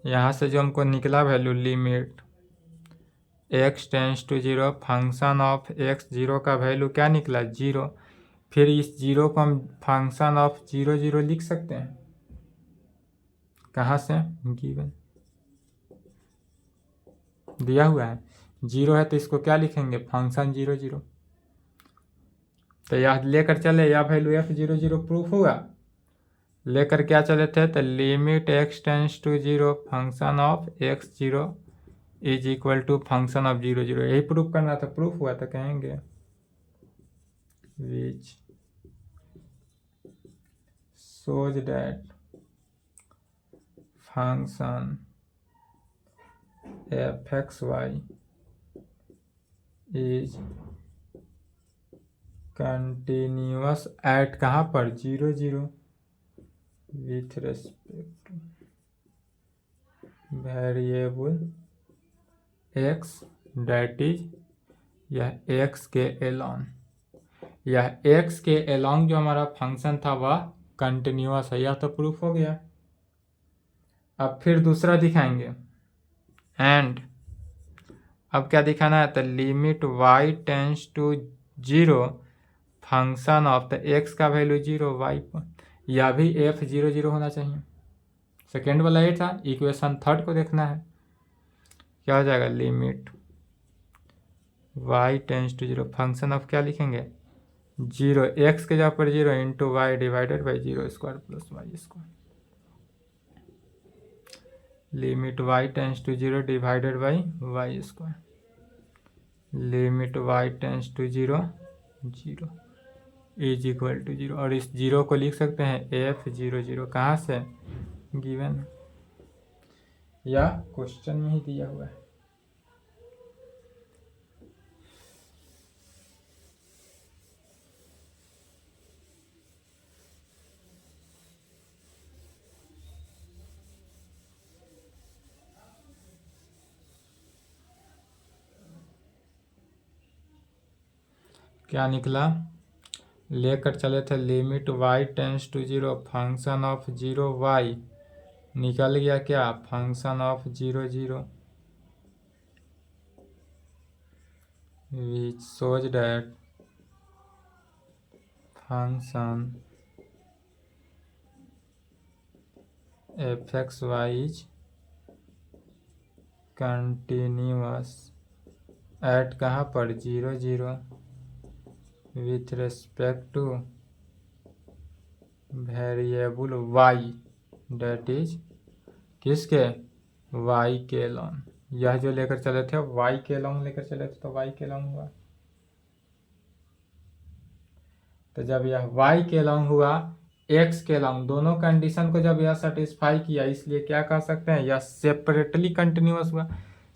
S1: यहाँ से जो हमको निकला value limit x tends to 0, function of x 0 का वैल्यू क्या निकला? 0। फिर इस 0 को हम फंक्शन ऑफ 0 0 लिख सकते हैं। कहाँ से? गिवन दिया हुआ है 0 है, तो इसको क्या लिखेंगे? फंक्शन 0 0। तो यह लेकर चले, यह वैल्यू f0 0 प्रूफ हुआ। लेकर क्या चले थे? तो limit x tends to 0, function of x 0 is equal to function of 0 0, यही प्रूफ करना था। प्रूफ हुआ तो कहेंगे विच shows that function fxy is continuous at कहाँ पर? 0 0 with respect to variable x, that is यह x के along, यह x के along जो हमारा फंक्शन था वह कंटिन्यूअस है। यह तो प्रूफ हो गया। अब फिर दूसरा दिखाएंगे, एंड अब क्या दिखाना है? तो limit y tends to 0, function of the x का वैल्यू 0 y पर, यह भी f0 0 होना चाहिए। सेकेंड वाला ये था। इक्वेशन थर्ड को देखना है, क्या हो जाएगा? Limit y tends to 0, function of क्या लिखेंगे? 0, x के जगह पर 0 into y divided by 0 square plus y square, limit y tends to 0 divided by y square, limit y tends to 0 0 is equal to 0। और इस 0 को लिख सकते हैं f0 0। कहाँ से? गिवन, या क्वेश्चन में ही दिया हुआ है। क्या निकला? लेकर चले थे limit y tends to 0, function of 0 y, निकल गया क्या? Function of 0 0, which shows that function fxy is continuous at कहाँ पर? 0 0 with respect to variable y, that is किसके? y के लॉन्ग। यह जो लेकर चले थे y के लॉन्ग लेकर चले थे, तो y के लॉन्ग हुआ। तो जब यह y के लॉन्ग हुआ, x के लॉन्ग, दोनों कंडीशन को जब यह सेटिस्फाई किया, इसलिए क्या कह सकते हैं? यह सेपरेटली कंटिन्यूअस हुआ।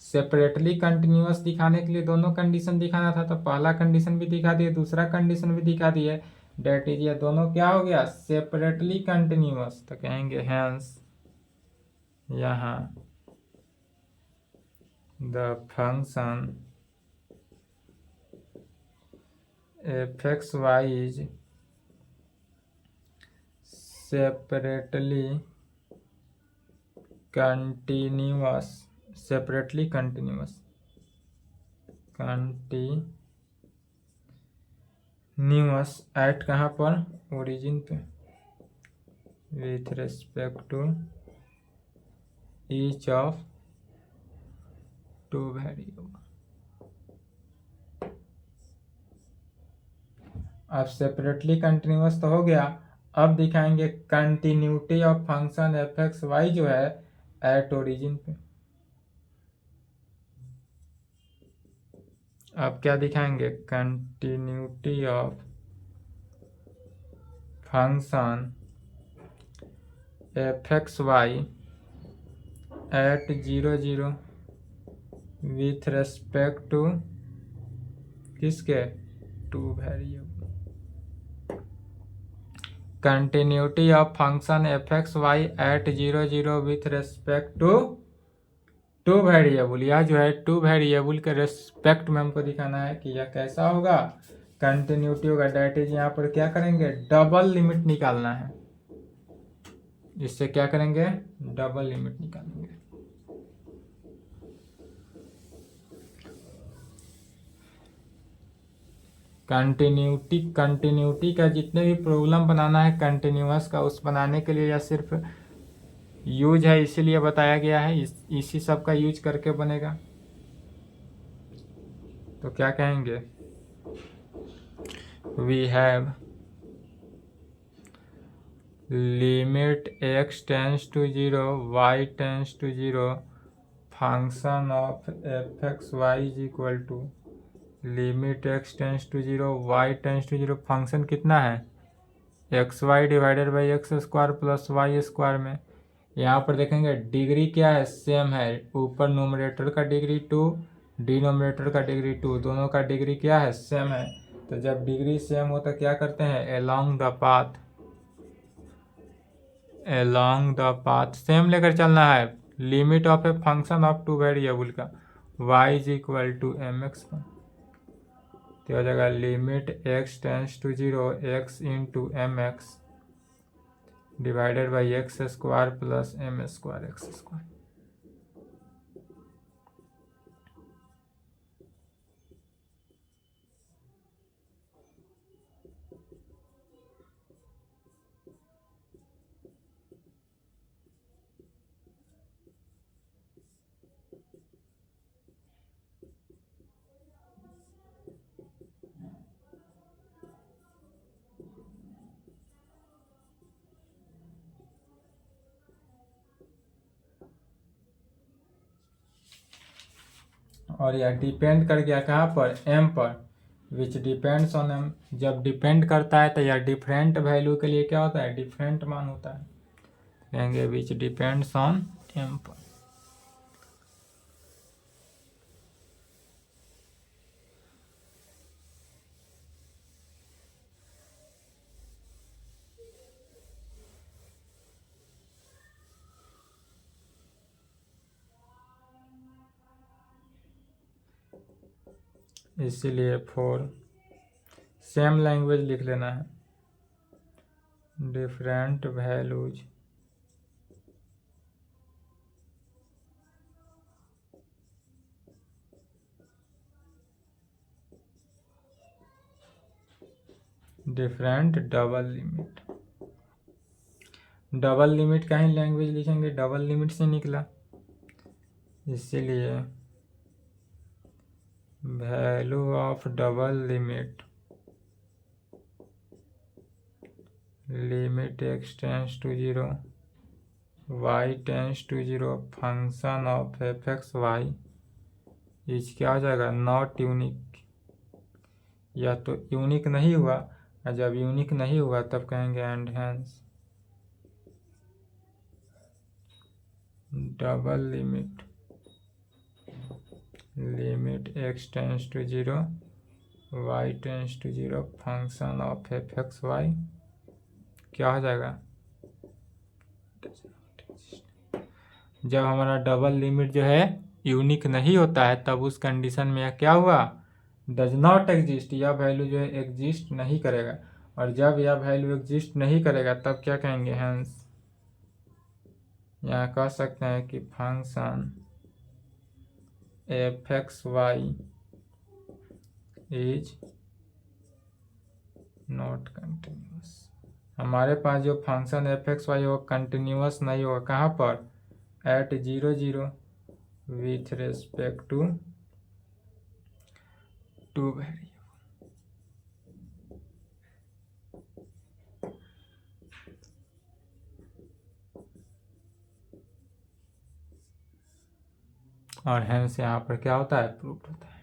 S1: सेपरेटली कंटिन्यूअस दिखाने के लिए दोनों कंडीशन दिखाना था, तो पहला कंडीशन भी दिखा दिए, दूसरा कंडीशन भी दिखा दिए, डेट इज, ये दोनों क्या हो गया? Separately continuous. तो कहेंगे हेंस यहाँ the function fxy is separately continuous, separately continuous at कहाँ पर? ओरिजिन पे, with respect to each of two variable। अब सेपरेटली कंटिन्यूअस तो हो गया, अब दिखाएंगे continuity of function F x Y जो है एट ओरिजिन पे। अब क्या दिखाएंगे, continuity of function F x Y at 0 0 with respect to किसके, two variable. Continuity of function F x Y at 0 0 with respect to variable. यह जो है टू वेरिएबल के रेस्पेक्ट में हमको दिखाना है कि यह कैसा होगा, कंटिन्यूटी होगा। डेट इज यहाँ पर क्या करेंगे, डबल लिमिट निकालना है। इससे क्या करेंगे, डबल लिमिट निकालेंगे। कंटिन्यूटी का जितने भी प्रॉब्लम बनाना है कंटिन्यूअस का, उस बनाने के लिए या सिर्फ यूज है इसीलिए बताया गया है, इसी सब का यूज करके बनेगा। तो क्या कहेंगे, we have limit x tends to 0 y tends to 0 function of F x y is equal to limit x tends to 0 y tends to 0। Function कितना है, x y divided by x square plus y square में। यहाँ पर देखेंगे degree क्या है, same है। ऊपर नोमरेटर का डिग्री 2, डिनोमिनेटर का डिग्री 2, दोनों का डिग्री क्या है, सेम है। तो जब डिग्री सेम हो तो क्या करते हैं, along the path सेम लेकर चलना है। Limit of a function of two variable का y is equal to m x का, तो हो जाएगा limit x tends to 0 x into m x divided by x square plus m square x square. और यह डिपेंड कर गया कहाँ पर, m पर, विच डिपेंड्स ऑन m। जब डिपेंड करता है तो यह डिफरेंट वैल्यू के लिए क्या होता है, डिफरेंट मान होता है। कहेंगे विच डिपेंड्स ऑन m पर। इसीलिए फोर सेम लैंग्वेज लिख लेना है, different values different double limit. Double limit का ही लैंग्वेज लिखेंगे, डबल लिमिट से निकला, इसीलिए value of double limit, limit x tends to 0 y tends to 0 function of F x y is क्या हो जाएगा, नॉट यूनिक। या तो यूनिक नहीं हुआ, और जब यूनिक नहीं हुआ तब कहेंगे and hence double limit, limit x tends to 0 y tends to 0 function of F x y क्या हो जाएगा, जब हमारा डबल लिमिट जो है यूनिक नहीं होता है तब उस कंडीशन में यह क्या हुआ, डज नॉट एग्जिस्ट, यह वैल्यू जो है एग्जिस्ट नहीं करेगा। और जब यह वैल्यू एग्जिस्ट नहीं करेगा तब क्या कहेंगे, हेंस यहाँ कह सकते हैं कि function F x y is not continuous. हमारे पास जो फंक्शन एफ एक्स वाई वो कंटिन्यूअस नहीं होगा, कहाँ पर, at 0 0 with respect to variable. और हेंस यहाँ पर क्या होता है, प्रूव्ड होता है।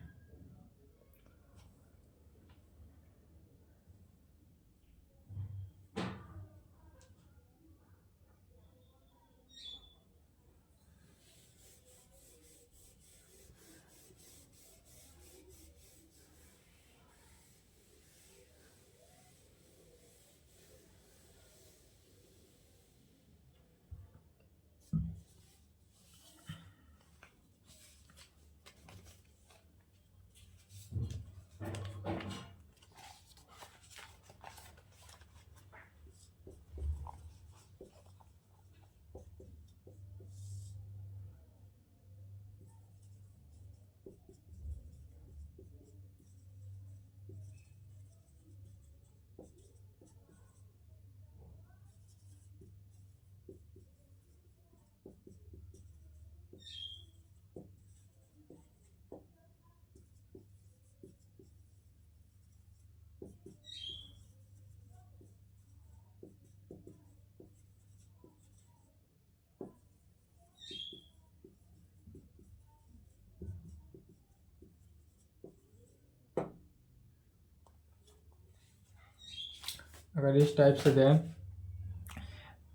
S1: अगर इस टाइप से दें,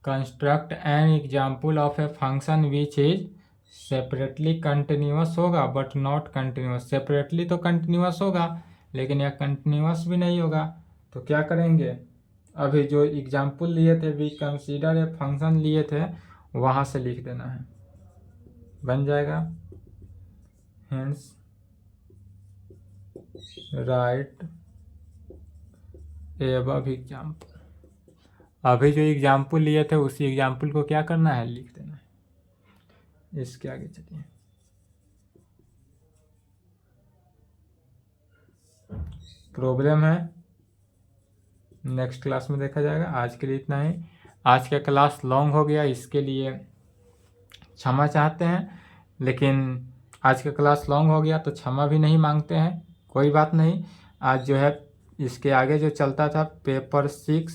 S1: construct an example of a function which is separately continuous होगा बट नॉट कंटिन्यूअस। सेपरेटली तो कंटिन्यूअस होगा लेकिन यह कंटिन्यूअस भी नहीं होगा, तो क्या करेंगे, अभी जो एग्जाम्पल लिए थे, वी कंसीडर ए फंक्शन लिए थे, वहाँ से लिख देना है, बन जाएगा। Hence right above example. अभी जो एग्जाम्पल लिए थे उसी एग्जाम्पल को क्या करना है, लिख देना है। इसके आगे चलिए, प्रॉब्लम है, नेक्स्ट क्लास में देखा जाएगा। आज के लिए इतना ही। आज का क्लास लॉन्ग हो गया, इसके लिए क्षमा चाहते हैं, लेकिन आज का क्लास लॉन्ग हो गया तो क्षमा भी नहीं मांगते हैं, कोई बात नहीं। आज जो है इसके आगे जो चलता था, paper 6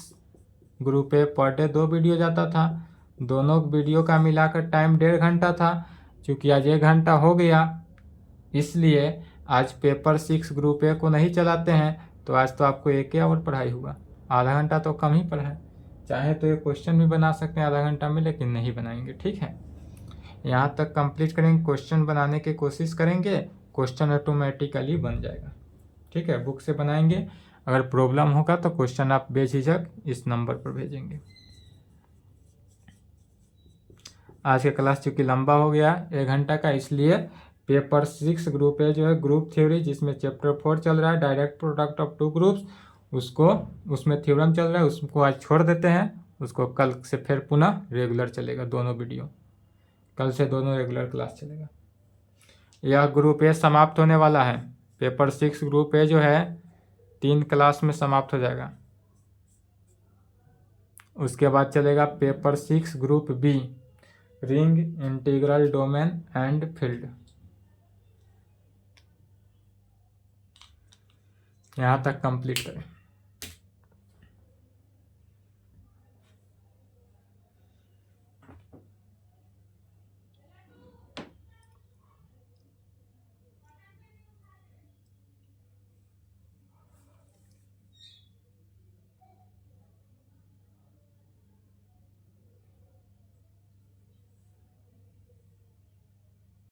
S1: group A per day 2 video जाता था, दोनों वीडियो का मिलाकर टाइम 1.5 घंटा था। चूँकि आज 1 घंटा हो गया, इसलिए आज पेपर 6 ग्रुप ए को नहीं चलाते हैं, तो आज तो आपको 1 आवर पढ़ाई हुआ, आधा घंटा तो कम ही पढ़ा है। चाहे तो ये क्वेश्चन भी बना सकते हैं आधा घंटा में, लेकिन नहीं बनाएंगे, ठीक है। यहाँ तक कंप्लीट करेंगे, क्वेश्चन बनाने की कोशिश करेंगे, क्वेश्चन ऑटोमेटिकली बन जाएगा, ठीक है। बुक से बनाएंगे, अगर प्रॉब्लम होगा तो क्वेश्चन आप बेझिझक इस नंबर पर भेजेंगे। आज का क्लास चूँकि लंबा हो गया 1 घंटा का, इसलिए पेपर 6 ग्रुप ए जो है ग्रुप थ्योरी, जिसमें चैप्टर 4 चल रहा है, डायरेक्ट प्रोडक्ट ऑफ 2 ग्रुप्स, उसको उसमें थ्योरम चल रहा है, उसको आज छोड़ देते हैं। उसको कल से फिर पुनः रेगुलर चलेगा, दोनों वीडियो कल से दोनों रेगुलर क्लास चलेगा। यह ग्रुप ए समाप्त होने वाला है। पेपर 6 ग्रुप ए जो है 3 क्लास में समाप्त हो जाएगा। उसके बाद चलेगा paper 6 group b, ring, integral, domain and field. यहाँ तक कंप्लीट करें।